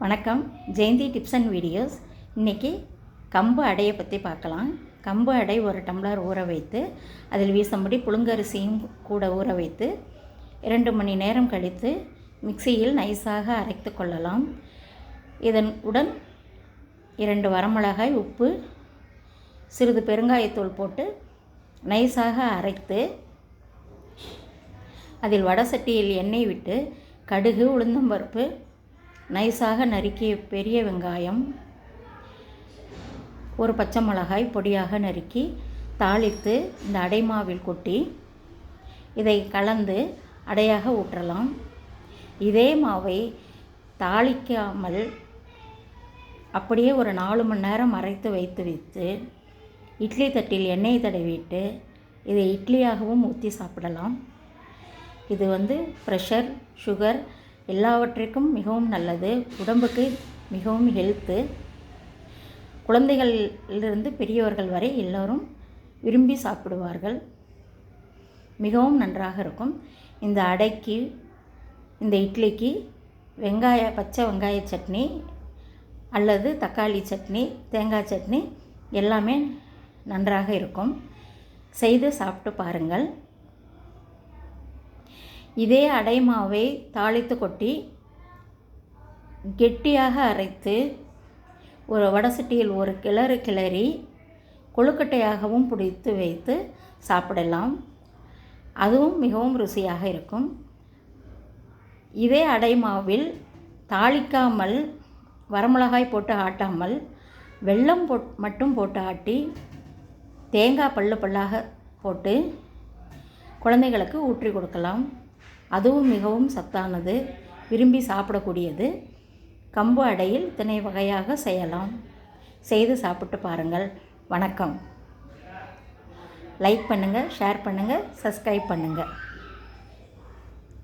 வணக்கம். Jayanthi tips and videos. இன்றைக்கி கம்பு அடையை பற்றி பார்க்கலாம். கம்பு அடை ஒரு டம்ளர் ஊற வைத்து அதில் வீசும்படி புழுங்கரிசியும் கூட ஊற வைத்து 2 மணி நேரம் கழித்து மிக்சியில் நைஸாக அரைத்து கொள்ளலாம். இதன் உடன் 2 வரமிளகாய், உப்பு, சிறிது பெருங்காயத்தூள் போட்டு நைஸாக அரைத்து அதில் வடை சட்டியில் எண்ணெய் விட்டு கடுகு, உளுந்தம்பருப்பு, நைஸாக நறுக்கிய பெரிய வெங்காயம், ஒரு பச்சை மிளகாய் பொடியாக நறுக்கி தாளித்து இந்த அடை மாவில் கொட்டி இதை கலந்து அடையாக ஊற்றலாம். இதே மாவை தாளிக்காமல் அப்படியே ஒரு 4 மணி நேரம் அரைத்து வைத்து இட்லி தட்டில் எண்ணெய் தடவிட்டு இதை இட்லியாகவும் ஊற்றி சாப்பிடலாம். இது ப்ரெஷர், சுகர் எல்லாவற்றிற்கும் மிகவும் நல்லது. உடம்புக்கு மிகவும் ஹெல்த்து. குழந்தைகளிலிருந்து பெரியவர்கள் வரை எல்லோரும் விரும்பி சாப்பிடுவார்கள். மிகவும் நன்றாக இருக்கும். இந்த அடைக்கு, இந்த இட்லிக்கு பச்சை வெங்காய சட்னி அல்லது தக்காளி சட்னி, தேங்காய் சட்னி எல்லாமே நன்றாக இருக்கும். செய்து சாப்பிட்டு பாருங்கள். இதே அடை மாவை தாளித்து கொட்டி கெட்டியாக அரைத்து ஒரு வடை சட்டியில் ஒரு கிளறி கொழுக்கட்டையாகவும் பிடித்து வைத்து சாப்பிடலாம். அதுவும் மிகவும் ருசியாக இருக்கும். இதே அடை மாவில் தாளிக்காமல், வரமிளகாய் போட்டு ஆட்டாமல், வெல்லம் மட்டும் போட்டு ஆட்டி தேங்காய் பல்லாக போட்டு குழந்தைகளுக்கு ஊற்றி கொடுக்கலாம். அதுவும் மிகவும் சத்தானது, விரும்பி சாப்பிடக்கூடியது. கம்பு அடையில் இத்தனை வகையாக செய்யலாம். செய்து சாப்பிட்டு பாருங்கள். வணக்கம். லைக் பண்ணுங்கள், ஷேர் பண்ணுங்கள், சப்ஸ்கிரைப் பண்ணுங்கள்.